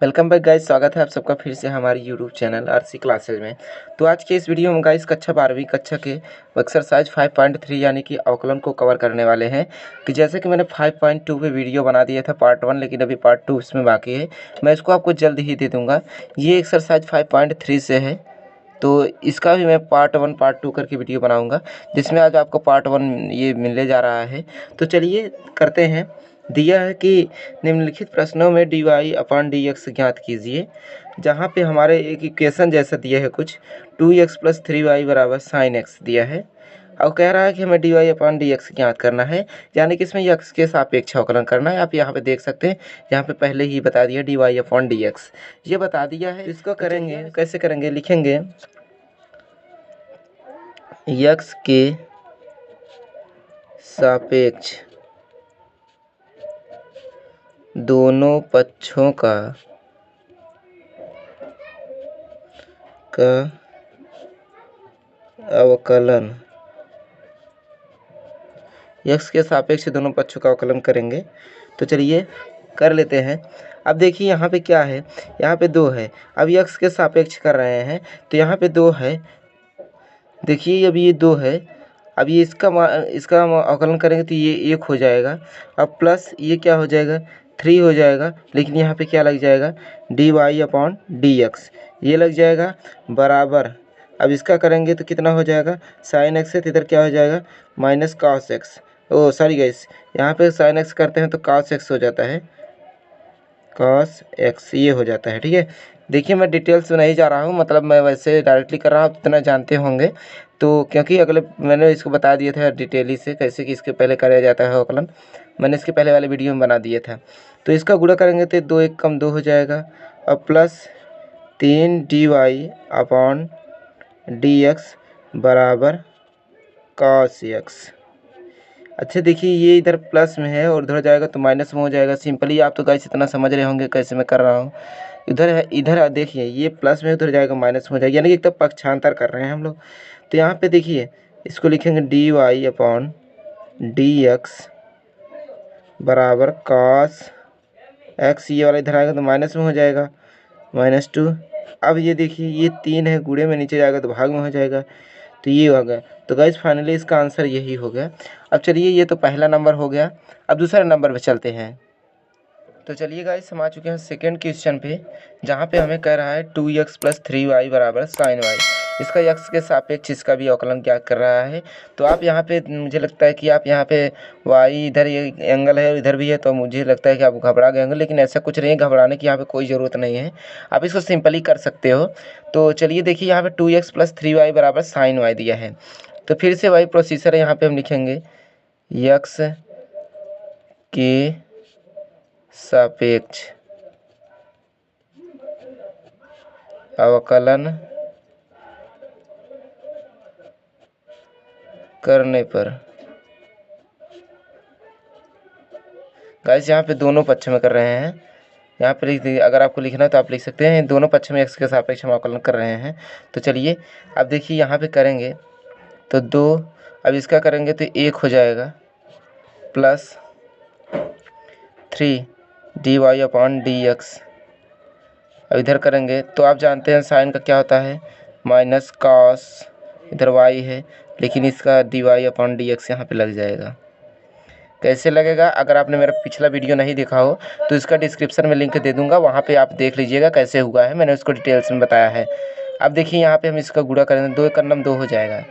Welcome back guys, स्वागत है आप सबका फिर से हमारी यूट्यूब चैनल आरसी क्लासेज में। तो आज के इस वीडियो में गाइस कक्षा 12वीं कक्षा के एक्सरसाइज 5.3 यानी कि अवकलन को कवर करने वाले हैं। कि जैसे कि मैंने 5.2 पे वीडियो बना दिया था पार्ट 1, लेकिन अभी पार्ट 2 इसमें बाकी है। मैं इसको आपको जल्द ही दे दूँगा। ये एक्सरसाइज 5.3 से है, तो इसका भी मैं पार्ट 1 पार्ट 2 करके वीडियो बनाऊँगा, जिसमें आज आपको पार्ट 1 ये मिलने जा रहा है। तो चलिए करते हैं। दिया है कि निम्नलिखित प्रश्नों में dy/dx ज्ञात कीजिए। जहाँ पे हमारे एक इक्वेशन जैसा दिया है कुछ 2x + 3y = sin x दिया है। अब कह रहा है कि हमें dy/dx ज्ञात करना है, यानी कि इसमें x के सापेक्ष अवकलन करना है। आप यहाँ पे देख सकते हैं, यहाँ पे पहले ही बता दिया dy/dx, ये बता दिया है। इसको करेंगे, कैसे करेंगे, लिखेंगे x के सापेक्ष दोनों पक्षों का अवकलन। x के सापेक्ष दोनों पक्षों का अवकलन करेंगे। तो चलिए कर लेते हैं। अब देखिए यहाँ पे क्या है, यहाँ पे 2 है। अब x के सापेक्ष कर रहे हैं तो यहाँ पे 2 है। देखिए अब ये 2 है। अब ये इसका अवकलन करेंगे तो ये 1 हो जाएगा। अब प्लस ये क्या हो जाएगा, 3 हो जाएगा। लेकिन यहाँ पे क्या लग जाएगा, dy/dx ये लग जाएगा बराबर। अब इसका करेंगे तो कितना हो जाएगा, sin x है, तो इधर क्या हो जाएगा -cos x। ओ सॉरी गाइस, यहाँ पे sin x करते हैं तो cos x हो जाता है, cos x ये हो जाता है। ठीक है, देखिए मैं डिटेल्स में नहीं जा रहा हूँ, मतलब मैं वैसे डायरेक्टली कर रहा हूँ, इतना जानते होंगे। तो क्योंकि अगले मैंने इसको बता दिया था डिटेली से कैसे कि इसके पहले कराया जाता है अवकलन, मैंने इसके पहले वाले वीडियो में बना दिया था। तो इसका गुणा करेंगे तो 2 1 कम 2 हो जाएगा। और प्लस 3 dy/dx बराबर cos x। अच्छा देखिए, ये इधर प्लस में है और उधर जाएगा तो माइनस में हो जाएगा। सिंपली आप तो गाइस इतना समझ रहे होंगे कैसे मैं कर रहा हूँ। इधर है, इधर देखिए ये प्लस में, उधर जाएगा माइनस में हो जाएगा, यानी कि एक तो पक्षांतर कर रहे हैं हम लोग। तो यहाँ पे देखिए इसको लिखेंगे dy/dx बराबर cos x। ये वाला इधर आएगा तो माइनस में हो जाएगा, -2। अब ये देखिए ये 3 है, गुणे में नीचे जाएगा तो भाग में हो जाएगा, तो ये हो गया। तो गाइस फाइनली इसका आंसर यही हो गया। अब चलिए ये तो पहला नंबर हो गया। अब दूसरे नंबर पे चलते हैं। तो चलिए गाइस हम आ चुके हैं सेकंड क्वेश्चन पे, जहाँ पे हमें कह रहा है 2x + 3y = sin y। इसका x के सापेक्ष इसका भी अवकलन क्या कर रहा है। तो आप यहाँ पे, मुझे लगता है कि आप यहाँ पे y इधर ये एंगल है और इधर भी है, तो मुझे लगता है कि आप घबरा गए होंगे, लेकिन ऐसा कुछ नहीं है, घबराने की यहाँ पे कोई ज़रूरत नहीं है। आप इसको सिंपली कर सकते हो। तो चलिए देखिए यहाँ पे 2x + 3y = sin y दिया है। तो फिर से वही प्रोसीजर है, यहाँ पे हम लिखेंगे x के सापेक्ष अवकलन करने पर। गाइस यहाँ पे दोनों पक्ष में कर रहे हैं, यहाँ पे लिख दीजिए। अगर आपको लिखना है तो आप लिख सकते हैं, दोनों पक्ष में x के सापेक्ष हम अवकलन कर रहे हैं। तो चलिए अब देखिए यहाँ पे करेंगे तो 2, अब इसका करेंगे तो 1 हो जाएगा, प्लस 3 dy/dx। अब इधर करेंगे तो आप जानते हैं साइन का क्या होता है, -cos, इधर y है, लेकिन इसका dy/dx यहाँ पे लग जाएगा। कैसे लगेगा, अगर आपने मेरा पिछला वीडियो नहीं देखा हो तो इसका डिस्क्रिप्शन में लिंक दे दूंगा, वहाँ पे आप देख लीजिएगा कैसे हुआ है, मैंने उसको डिटेल्स में बताया है। अब देखिए यहाँ पे हम इसका गुणा करेंगे, 2 × 2 हो जाएगा।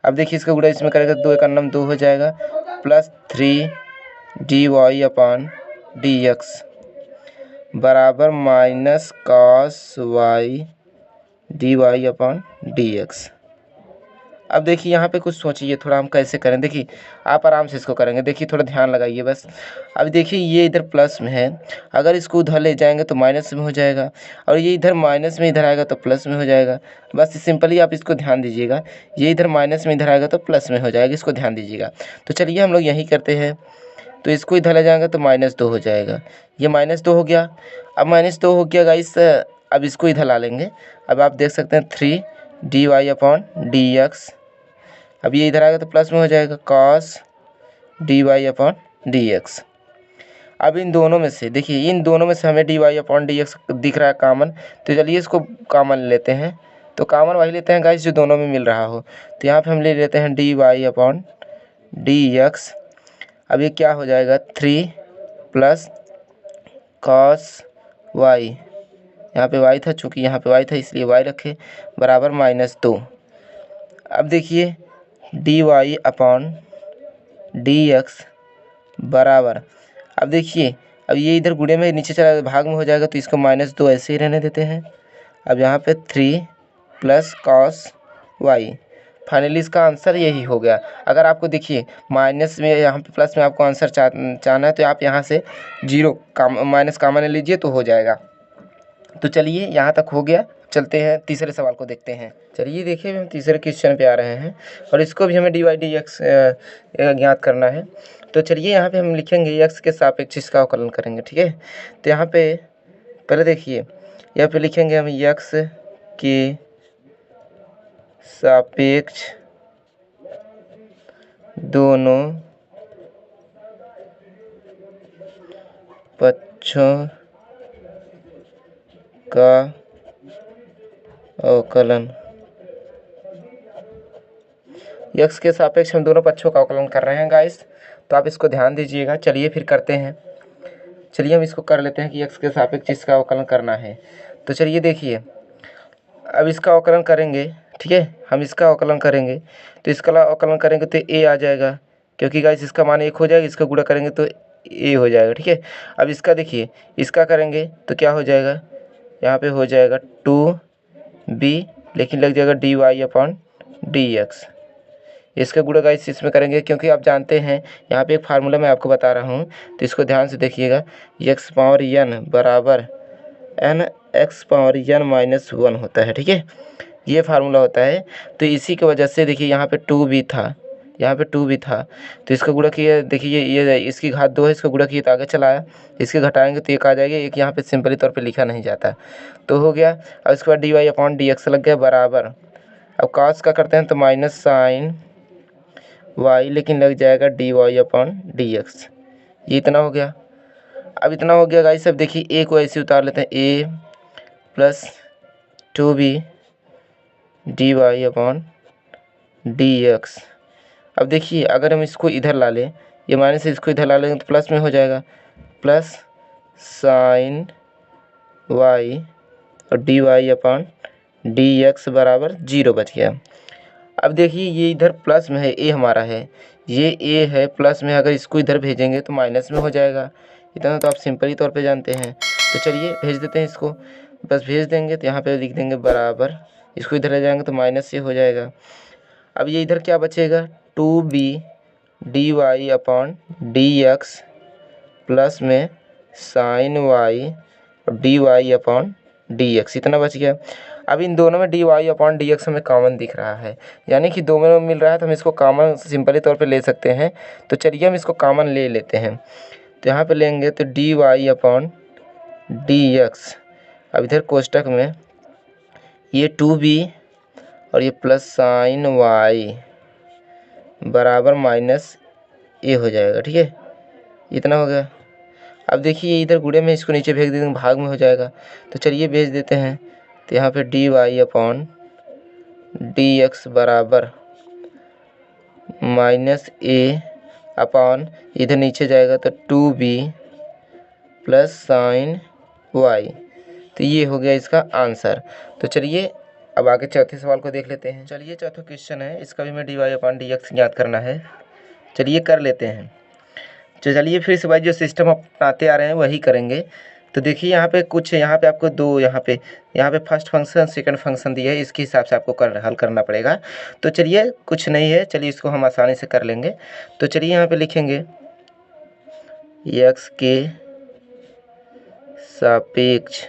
अब देखिए इसका गुणा इसमें करेंगे, 2 × 2 हो जाएगा, प्लस 3 dy/dx बराबर -cos y dy/dx। अब देखिए यहाँ पे कुछ सोचिए थोड़ा, हम कैसे करें। देखिए आप आराम से इसको करेंगे, देखिए थोड़ा ध्यान लगाइए बस। अब देखिए ये इधर प्लस में है, अगर इसको उधर ले जाएंगे तो माइनस में हो जाएगा, और ये इधर माइनस में इधर आएगा तो प्लस में हो जाएगा। बस सिंपली आप इसको ध्यान दीजिएगा, ये इधर माइनस में इधर आएगा तो प्लस में हो जाएगा, इसको ध्यान दीजिएगा। तो चलिए हम लोग यही करते हैं। तो इसको इधर ले जाएंगे तो -2 हो जाएगा, ये -2 हो गया। अब -2 हो गया गाइस, अब इसको इधर ला लेंगे। अब आप देख सकते हैं 3 dy/dx, अब ये इधर आएगा तो प्लस में हो जाएगा cos dy/dx। अब इन दोनों में से देखिए, इन दोनों में से हमें dy अपॉन डी एक्स दिख रहा है कॉमन, तो चलिए इसको कॉमन लेते हैं। तो कॉमन वही लेते हैं गाइस जो दोनों में मिल रहा हो। तो यहाँ पे हम ले लेते हैं dy अपॉन डी एक्स। अब ये क्या हो जाएगा, 3 प्लस कॉस वाई, यहाँ पे y था, चूँकि यहाँ पे y था इसलिए y रखे, बराबर -2। अब देखिए dy अपॉन डी एक्स बराबर, अब देखिए अब ये इधर गुणे में नीचे चला भाग में हो जाएगा, तो इसको -2 ऐसे ही रहने देते हैं। अब यहाँ पे 3 प्लस कॉस वाई, फाइनली इसका आंसर यही हो गया। अगर आपको देखिए माइनस में, यहाँ पे प्लस में आपको आंसर चाहना है तो आप यहाँ से माइनस कॉमन ले लीजिए तो हो जाएगा। तो चलिए यहाँ तक हो गया, चलते हैं तीसरे सवाल को देखते हैं। चलिए देखिए हम तीसरे क्वेश्चन पे आ रहे हैं और इसको भी हमें dy dx ज्ञात करना है। तो चलिए यहाँ पे हम लिखेंगे x के सापेक्ष इसका अवकलन करेंगे, ठीक है। तो यहाँ पे पहले देखिए, यहाँ पे लिखेंगे हम x के सापेक्ष दोनों पक्षों का अवकलन। x के सापेक्ष हम दोनों पक्षों का अवकलन कर रहे हैं गाइस, तो आप इसको ध्यान दीजिएगा। चलिए फिर करते हैं, चलिए हम इसको कर लेते हैं कि x के सापेक्ष इसका अवकलन करना है। तो चलिए देखिए, अब इसका अवकलन करेंगे, ठीक है, हम इसका अवकलन करेंगे। तो इसका अवकलन करेंगे तो a आ जाएगा, क्योंकि गाइस इसका मान 1 हो जाएगा, इसका गुणा करेंगे तो a हो जाएगा, ठीक है। अब इसका देखिए, इसका करेंगे तो क्या हो जाएगा, यहाँ पे हो जाएगा 2b, लेकिन लग जाएगा dy अपॉन डी एक्स। इसका गुणा गाइस इसमें करेंगे, क्योंकि आप जानते हैं यहाँ पे एक फार्मूला मैं आपको बता रहा हूँ, तो इसको ध्यान से देखिएगा। x पावर n बराबर n x पावर n -1 होता है, ठीक है, ये फार्मूला होता है। तो इसी की वजह से देखिए यहाँ पे 2b था, यहाँ पे 2b था, तो इसका गुणा किया, देखिए ये इसकी घात 2 है, इसका गुणा किया तो आगे चला आया, इसके घटाएंगे तो 1 आ जाएगा, एक यहाँ पे सिंपली तौर पे लिखा नहीं जाता, तो हो गया। अब इसके बाद dy अपॉन डी एक्स लग गया बराबर, अब cos का करते हैं तो माइनस साइन y, लेकिन लग जाएगा dy अपॉन डी एक्स, ये इतना हो गया। अब इतना हो गया गाइस, अब देखिए a को ऐसे उतार लेते हैं, a plus 2b dy upon D x. अब देखिए अगर हम इसको इधर ला लें, ये माइनस से इसको इधर ला लेंगे तो प्लस में हो जाएगा, प्लस साइन y और dy अपॉन डी एक्स बराबर 0 बच गया। अब देखिए ये इधर प्लस में है, a हमारा है, ये a है, प्लस में अगर इसको इधर भेजेंगे तो माइनस में हो जाएगा, इतना तो आप सिंपली तौर पे जानते हैं। तो चलिए भेज देते हैं इसको, बस भेज देंगे तो यहाँ पे लिख देंगे बराबर, इसको इधर ले जाएंगे तो माइनस से हो जाएगा। अब ये इधर क्या बचेगा, 2b dy upon D x plus में साइन y और dy अपॉन डी एक्स, इतना बच गया। अब इन दोनों में dy अपॉन डी एक्स हमें कॉमन दिख रहा है, यानी कि दोनों में मिल रहा है, तो हम इसको कॉमन सिंपली तौर पे ले सकते हैं। तो चलिए हम इसको कॉमन ले लेते हैं, तो यहाँ पे लेंगे तो dy अपॉन डी एक्स, अब इधर कोष्टक में ये 2b और ये प्लस साइन y बराबर माइनस a हो जाएगा, ठीक है, इतना हो गया। अब देखिए इधर गुणे में इसको नीचे भेज देंगे, भाग में हो जाएगा, तो चलिए भेज देते हैं। तो यहाँ पे dy अपॉन डी एक्स बराबर माइनस a अपॉन इधर नीचे जाएगा तो 2b प्लस साइन y, तो ये हो गया इसका आंसर। तो चलिए अब आगे चौथे सवाल को देख लेते हैं। चलिए चौथा क्वेश्चन है, इसका भी हमें dy अपॉन डी एक्स ज्ञात करना है, चलिए कर लेते हैं। तो चलिए फिर से भाई जो सिस्टम अपनाते आ रहे हैं वही करेंगे। तो देखिए यहाँ पे कुछ, यहाँ पे आपको दो, यहाँ पे फर्स्ट फंक्शन सेकंड फंक्शन दिया है, इसके हिसाब से आपको हल करना पड़ेगा। तो चलिए कुछ नहीं है, चलिए इसको हम आसानी से कर लेंगे। तो चलिए यहाँ पे लिखेंगे x के सापेक्ष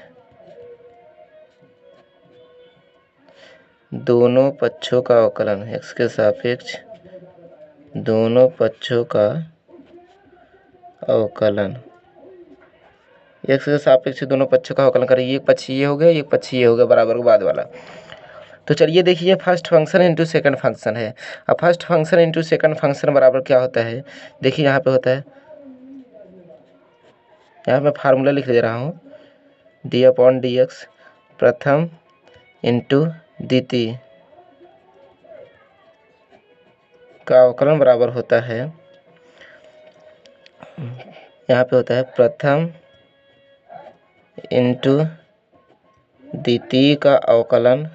दोनों पक्षों का अवकलन, x के सापेक्ष दोनों पक्षों का अवकलन, x के सापेक्ष दोनों पक्षों का अवकलन करें, एक पक्ष ये हो गया, एक पक्ष ये हो गया, बराबर के बाद वाला। तो चलिए देखिए first function into second function है। अब first function into second function बराबर क्या होता है, देखिए यहाँ पे होता है यहाँ मैं फार्मूला लिख दे रहा हूँ, d/dx प्रथम इंटू द्वितीय का अवकलन बराबर होता है, यहाँ पे होता है प्रथम इंटू द्वितीय का अवकलन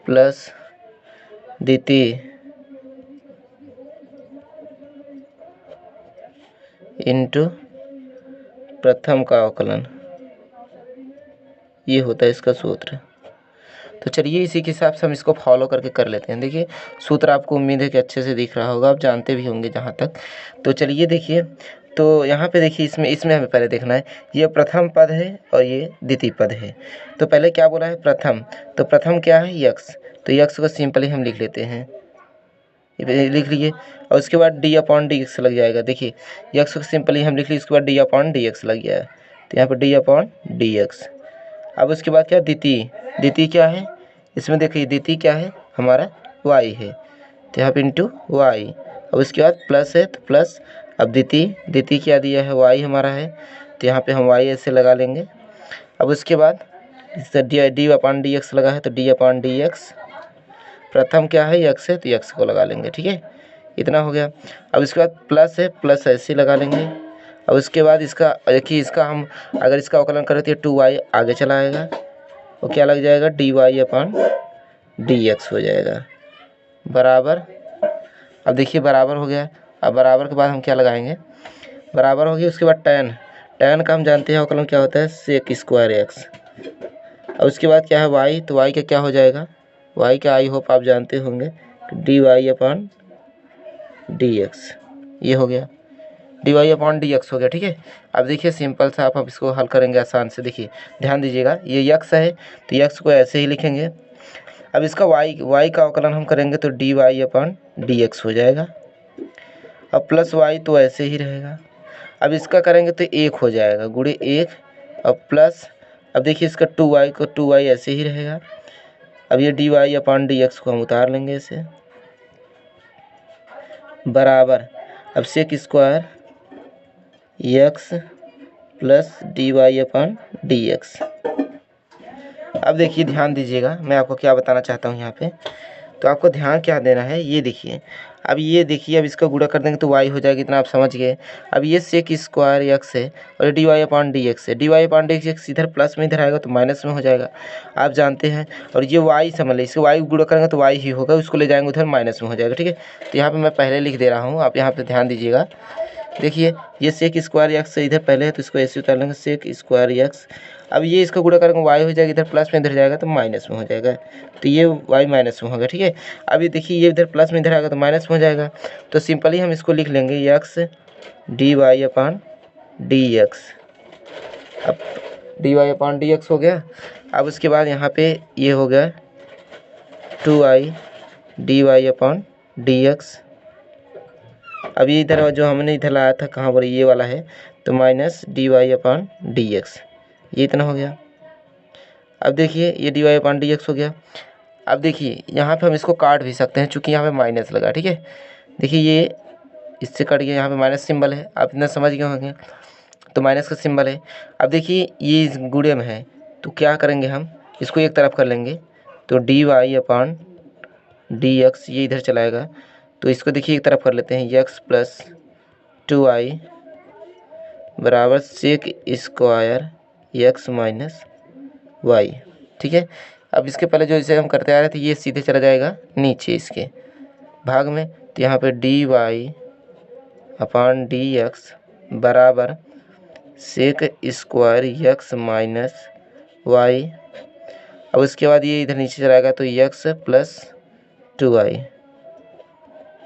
प्लस द्वितीय इंटू प्रथम का अवकलन, ये होता है इसका सूत्र। तो चलिए इसी के हिसाब से हम इसको फॉलो करके कर लेते हैं। देखिए सूत्र आपको उम्मीद है कि अच्छे से दिख रहा होगा, आप जानते भी होंगे जहाँ तक। तो चलिए देखिए, तो यहाँ पे देखिए इसमें हमें पहले देखना है, ये प्रथम पद है और ये द्वितीय पद है। तो पहले क्या बोला है, प्रथम, तो प्रथम क्या है, यक्स, तो यक्स को सिंपली हम लिख लेते हैं, लिख लिए, और उसके बाद d/dx लग जाएगा। देखिए यक्स को सिंपली हम लिख लिए, उसके बाद d/dx लग गया है, तो यहाँ पर d/dx। अब उसके बाद क्या, द्वितीय क्या है, इसमें देखिए द्वितीय क्या है हमारा, y है, तो यहाँ पे इंटू y। अब उसके बाद प्लस है तो प्लस, अब द्वितीय क्या दिया है, y हमारा है, तो यहाँ पे हम y ऐसे लगा लेंगे। अब उसके बाद d/dx लगा है तो d/dx, प्रथम क्या है, यक्स है, तो यक्स को लगा लेंगे, ठीक है, इतना हो गया। अब इसके बाद प्लस है, प्लस ऐसे लगा लेंगे। अब उसके बाद इसका देखिए, इसका हम अगर इसका अवकलन करें तो 2y आगे चला आएगा, और क्या लग जाएगा, dy/dx हो जाएगा, बराबर। अब देखिए बराबर हो गया। अब बराबर के बाद हम क्या लगाएंगे, बराबर हो गया, उसके बाद tan का हम जानते हैं अवकलन क्या होता है, sec² x। अब उसके बाद क्या है, y, तो y का क्या हो जाएगा, y का आई होप आप जानते होंगे, dy/dx, ये हो गया, dy/dx हो गया, ठीक है। अब देखिए सिंपल सा आप इसको हल करेंगे आसान से। देखिए ध्यान दीजिएगा, ये यक्स है तो यक्स को ऐसे ही लिखेंगे। अब इसका y का अवकलन हम करेंगे तो dy/dx हो जाएगा। अब प्लस y तो ऐसे ही रहेगा। अब इसका करेंगे तो 1 हो जाएगा, गुणे 1, अब प्लस, अब देखिए इसका 2y को 2y ऐसे ही रहेगा। अब ये dy/dx को हम उतार लेंगे इसे, बराबर, अब sec² x प्लस dy/dx। अब देखिए ध्यान दीजिएगा, मैं आपको क्या बताना चाहता हूँ यहाँ पे, तो आपको ध्यान क्या देना है, ये देखिए, अब ये देखिए, अब इसका गुणा कर देंगे तो y हो जाएगा, इतना आप समझ गए। अब ये sec² x है और dy/dx है, dy/dx इधर प्लस में, इधर आएगा तो माइनस में हो जाएगा, आप जानते हैं। और ये y समझ लीजिए, इसको y गुणा करेंगे तो y ही होगा, उसको ले जाएंगे उधर माइनस में हो जाएगा, ठीक है। तो यहाँ पर मैं पहले लिख दे रहा हूँ, आप यहाँ पर ध्यान दीजिएगा। देखिए ये sec² x इधर पहले है तो इसको ऐसे उतार लेंगे, sec² x। अब ये इसका गुणा करेंगे y हो जाएगा, इधर प्लस में इधर जाएगा तो माइनस में हो जाएगा, तो ये y माइनस में होगा, ठीक है। अब ये देखिए, ये इधर प्लस में इधर आएगा तो माइनस में हो जाएगा, तो सिंपली हम इसको लिख लेंगे x dy/dx। अब dy/dx हो गया। अब उसके बाद यहाँ पे ये हो गया 2i dy/dx। अब ये इधर जो हमने इधर लाया था, कहाँ पर, ये वाला है, तो माइनस dy/dx, ये इतना हो गया। अब देखिए ये dy/dx हो गया। अब देखिए यहाँ पे हम इसको काट भी सकते हैं, चूँकि यहाँ पे माइनस लगा, ठीक है। देखिए ये इससे कट गया, यहाँ पे माइनस सिंबल है, आप इतना समझ गए होंगे, तो माइनस का सिंबल है। अब देखिए ये इस गुणे में है, तो क्या करेंगे, हम इसको एक तरफ कर लेंगे, तो dy/dx ये इधर चलाएगा, तो इसको देखिए एक तरफ कर लेते हैं, x प्लस 2i बराबर sec² x माइनस y, ठीक है। अब इसके पहले जो इसे हम करते आ रहे थे, ये सीधे चला जाएगा नीचे इसके भाग में, तो यहाँ पे dy/dx बराबर sec² x माइनस y। अब उसके बाद ये इधर नीचे चलाएगा तो x प्लस 2i,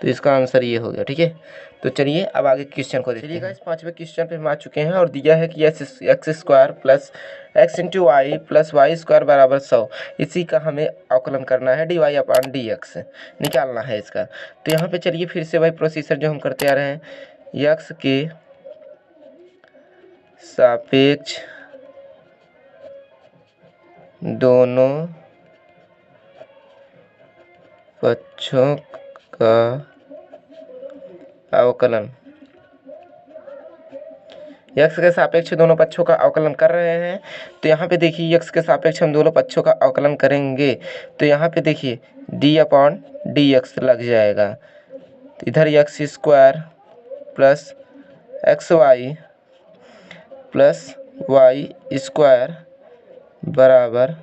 तो इसका आंसर ये हो गया, ठीक है। तो चलिए अब आगे क्वेश्चन को देखिए। चलिएगा, इस 5वें क्वेश्चन पे हम आ चुके हैं और दिया है कि x² plus x into y plus y² बराबर 100, इसी का हमें अवकलन करना है dy/dx निकालना है इसका। तो यहाँ पे चलिए फिर से वही प्रोसीजर जो हम करते आ रहे हैं, x के सापेक्ष दोनों पक्षों का अवकलन यक्स के सापेक्ष दोनों पक्षों का अवकलन कर रहे हैं। तो यहाँ पे देखिए यक्स के सापेक्ष हम दोनों पक्षों का अवकलन करेंगे तो यहाँ पे देखिए d/dx लग जाएगा। तो इधर x square plus x y plus y square बराबर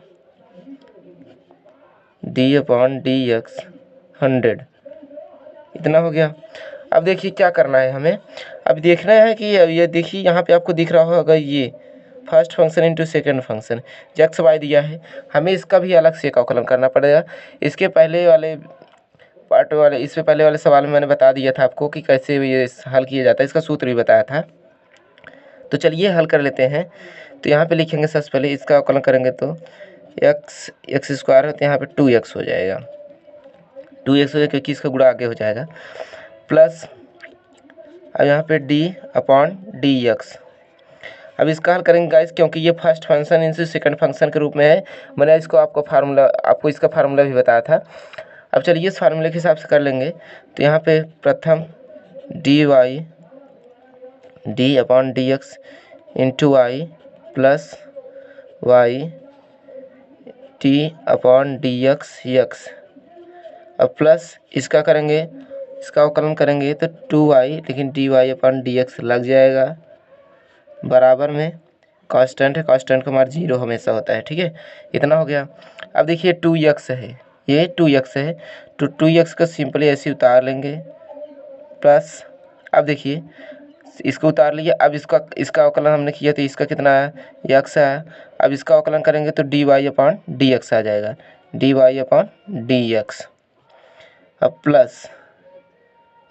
d/dx 100, इतना हो गया। अब देखिए क्या करना है हमें, अब देखना है कि ये देखिए यहाँ पे आपको दिख रहा होगा ये first function into second function x y दिया है, हमें इसका भी अलग से एक अवकलन करना पड़ेगा। इसके पहले वाले पार्ट वाले इससे पहले वाले सवाल में मैंने बता दिया था आपको कि कैसे ये हल किया जाता है, इसका सूत्र भी बताया था। तो चलिए हल कर लेते हैं। तो यहाँ पे लिखेंगे सबसे पहले इसका अवकलन करेंगे तो एक्स स्क्वायर है तो यहाँ पे 2x हो जाएगा, 2x हो जाएगा क्योंकि इसका गुणा आगे हो जाएगा, प्लस अब यहाँ पे d/dx। अब इसका हल करेंगे गाइस क्योंकि ये फर्स्ट फंक्शन इनसे सेकंड फंक्शन के रूप में है, मैंने इसको आपको इसका फार्मूला भी बताया था। अब चलिए इस फार्मूले के हिसाब से कर लेंगे। तो यहाँ पे प्रथम d/dx into y plus y d/dx x, अब प्लस इसका करेंगे, इसका अवकलन करेंगे तो 2y, लेकिन dy/dx लग जाएगा बराबर में कांस्टेंट है, कांस्टेंट का मान 0 हमेशा होता है, ठीक है, इतना हो गया। अब देखिए 2x है, ये 2x है तो 2x का सिंपली ऐसे उतार लेंगे प्लस, अब देखिए इसको उतार लिया, अब इसका अवकलन हमने किया तो इसका कितना आया, x आया। अब इसका अवकलन करेंगे तो dy/dx आ जाएगा, dy/dx, अब प्लस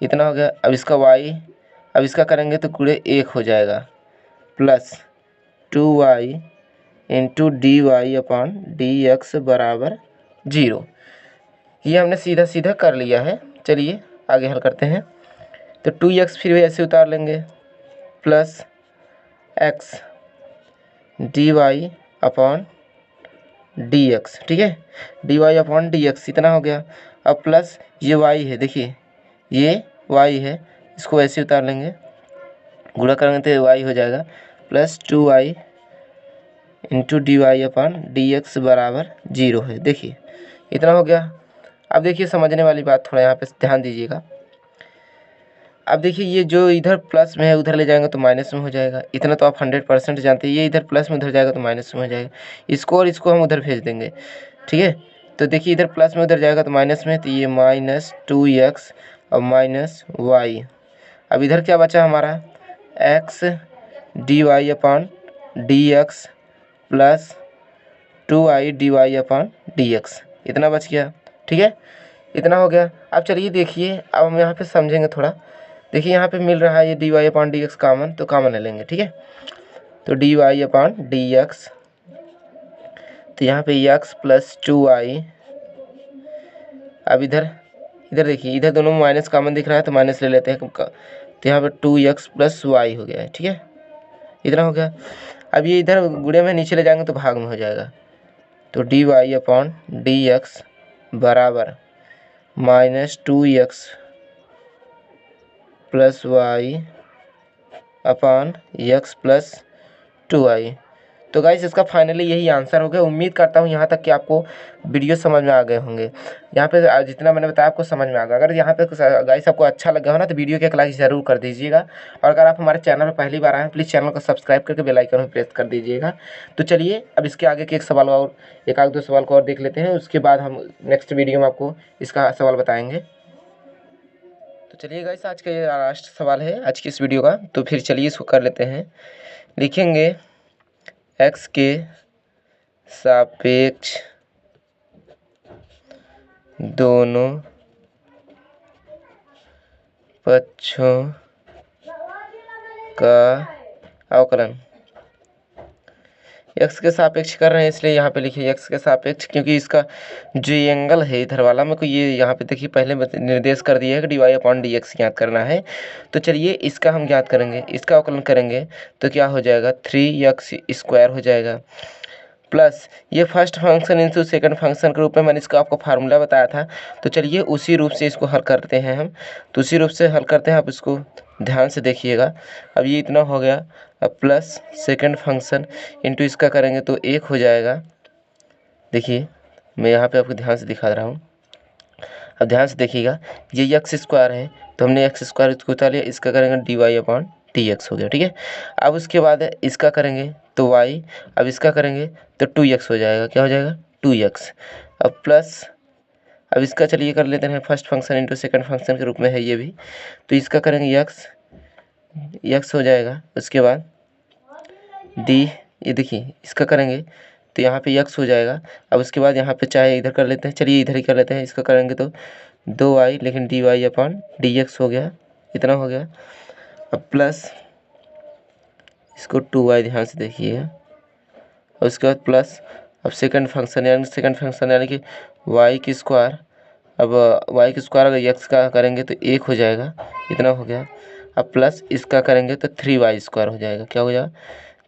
इतना हो गया। अब इसका y, अब इसका करेंगे तो गुणे 1 हो जाएगा प्लस 2y इंटू dy/dx बराबर 0। ये हमने सीधा सीधा कर लिया है। चलिए आगे हल करते हैं। तो 2x फिर भी ऐसे उतार लेंगे प्लस x dy/dx, ठीक है, dy/dx इतना हो गया। अब प्लस ये y है, देखिए ये y है, इसको ऐसे उतार लेंगे, गुणा करेंगे तो y हो जाएगा प्लस 2y इंटू dy/dx बराबर 0 है, देखिए इतना हो गया। अब देखिए समझने वाली बात थोड़ा यहाँ पे ध्यान दीजिएगा। अब देखिए ये जो इधर प्लस में है उधर ले जाएंगे तो माइनस में हो जाएगा, इतना तो आप 100% जानते हैं। ये इधर प्लस में उधर जाएगा तो माइनस में हो जाएगा, इसको और इसको हम उधर भेज देंगे, ठीक है। तो देखिए इधर प्लस में उधर जाएगा तो माइनस में, तो ये -2x और -y। अब इधर क्या बचा हमारा, x dy/dx plus 2y dy/dx, इतना बच गया, ठीक है, इतना हो गया। अब चलिए देखिए, अब हम यहाँ पे समझेंगे थोड़ा। देखिए यहाँ पे मिल रहा है ये dy/dx कॉमन, तो कॉमन ले लेंगे, ठीक है। तो dy/dx, तो यहाँ पे x प्लस 2y, अब इधर देखिए इधर दोनों में माइनस कॉमन दिख रहा है तो माइनस ले लेते हैं, तो यहाँ पे 2x प्लस y हो गया है, ठीक है, इतना हो गया। अब ये इधर गुणे में नीचे ले जाएंगे तो भाग में हो जाएगा, तो dy/dx बराबर -2x plus y upon x plus 2y। तो गाइस इसका फाइनली यही आंसर हो गया। उम्मीद करता हूँ यहाँ तक कि आपको वीडियो समझ में आ गए होंगे। यहाँ पे जितना मैंने बताया आपको समझ में आ गया। अगर यहाँ पे गाइस आपको अच्छा लगा हो ना तो वीडियो के एक लाइक ज़रूर कर दीजिएगा, और अगर आप हमारे चैनल पर पहली बार आए हैं प्लीज़ चैनल को सब्सक्राइब करके बेल आइकन में प्रेस कर दीजिएगा। तो चलिए अब इसके आगे के एक आध दो सवाल को और देख लेते हैं, उसके बाद हम नेक्स्ट वीडियो में आपको इसका सवाल बताएँगे। तो चलिए गाइस आज का ये लास्ट सवाल है आज की इस वीडियो का, तो फिर चलिए इसको कर लेते हैं। लिखेंगे x के सापेक्ष दोनों पक्षों का अवकलन। x के सापेक्ष कर रहे हैं इसलिए यहाँ पे लिखिए x के सापेक्ष, क्योंकि इसका जो एंगल है इधर वाला मेरे को ये यहाँ पे देखिए पहले निर्देश कर दिया है कि dy/dx ज्ञात करना है। तो चलिए इसका हम ज्ञात करेंगे, इसका अवकलन करेंगे तो क्या हो जाएगा 3x² हो जाएगा प्लस ये first function into second function के रूप में मैंने इसका आपको फार्मूला बताया था। तो चलिए उसी रूप से इसको हल करते हैं हम। तो उसी रूप से हल करते हैं, आप इसको ध्यान से देखिएगा। अब ये इतना हो गया। अब प्लस सेकंड फंक्शन इंटू इसका करेंगे तो 1 हो जाएगा। देखिए मैं यहाँ पे आपको ध्यान से दिखा रहा हूँ। अब ध्यान से देखिएगा, ये एक्स स्क्वायर है तो हमने एक्स स्क्वायर इसको उतार लिया, इसका करेंगे dy/dx हो गया। ठीक है। अब उसके बाद इसका करेंगे तो y, अब इसका करेंगे तो 2x हो जाएगा। क्या हो जाएगा? 2x। अब प्लस, अब इसका चलिए कर लेते हैं first function into second function के रूप में है ये भी। तो इसका करेंगे x हो जाएगा। उसके बाद d, ये देखिए इसका करेंगे तो यहाँ पे x हो जाएगा। अब उसके बाद यहाँ पे चाहे इधर कर लेते हैं, चलिए इधर ही कर लेते हैं। इसका करेंगे तो 2y, लेकिन dy/dx हो गया, इतना हो गया। अब प्लस इसको 2y, ध्यान से देखिएगा। और उसके बाद प्लस, अब सेकंड फंक्शन यानी कि y की स्क्वायर। अब y की स्क्वायर अगर x का करेंगे तो 1 हो जाएगा, इतना हो गया। अब प्लस इसका करेंगे तो 3y स्क्वायर हो जाएगा। क्या हो जाएगा?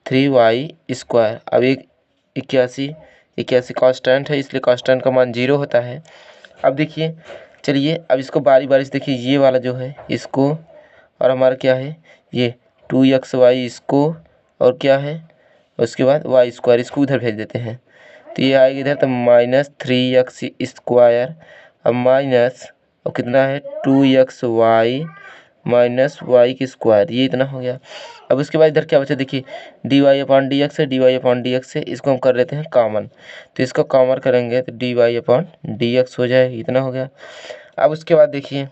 3y square. अब एक 81 कांस्टेंट है, इसलिए कांस्टेंट का मान 0 होता है। अब देखिए, चलिए अब इसको बारी बारी से देखिए, ये वाला जो है इसको, और हमारा क्या है ये 2xy इसको, और क्या है उसके बाद y स्क्वायर, इसको उधर भेज देते हैं तो ये आएगा इधर, तो -3x स्क्वायर। अब माइनस, और कितना है 2xy माइनस y की स्क्वायर, ये इतना हो गया। अब उसके बाद इधर क्या बचा, देखिए dy/dx है, dy/dx है, इसको हम कर लेते हैं कॉमन। तो इसको कॉमन करेंगे तो dy/dx हो जाए, इतना हो गया। अब उसके बाद देखिए,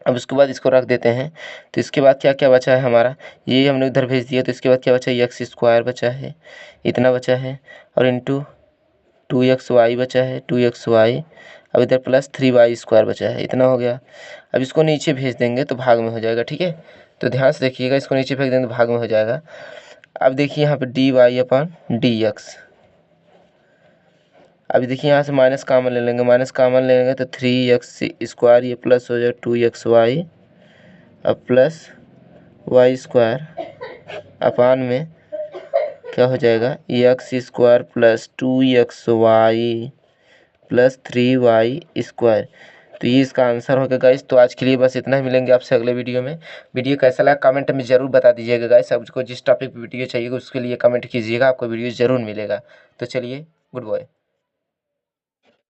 अब उसके बाद इसको रख देते हैं। तो इसके बाद क्या क्या बचा है हमारा, ये हमने उधर भेज दिया। तो इसके बाद क्या बचा, एक्स स्क्वायर बचा है, इतना बचा है, और इंटू 2xy बचा है, 2xy। अब इधर प्लस 3y स्क्वायर बचा है, इतना हो गया। अब इसको नीचे भेज देंगे तो भाग में हो जाएगा। ठीक है, तो ध्यान से देखिएगा, इसको नीचे फेंक देंगे तो भाग में हो जाएगा। अब देखिए यहाँ पे dy/dx। अभी देखिए यहाँ से माइनस कॉमन ले लेंगे, तो 3x स्क्वायर, ये प्लस हो जाए 2xy, अब प्लस y स्क्वायर अपान में क्या हो जाएगा, x square plus 2xy plus 3y square. तो ये इसका आंसर होगा गाइस। तो आज के लिए बस इतना ही, मिलेंगे आपसे अगले वीडियो में। वीडियो कैसा लगा कमेंट में ज़रूर बता दीजिएगा गाइस। आपको जिस टॉपिक पे वीडियो चाहिए उसके लिए कमेंट कीजिएगा, आपको वीडियो ज़रूर मिलेगा। तो चलिए, गुड बाय।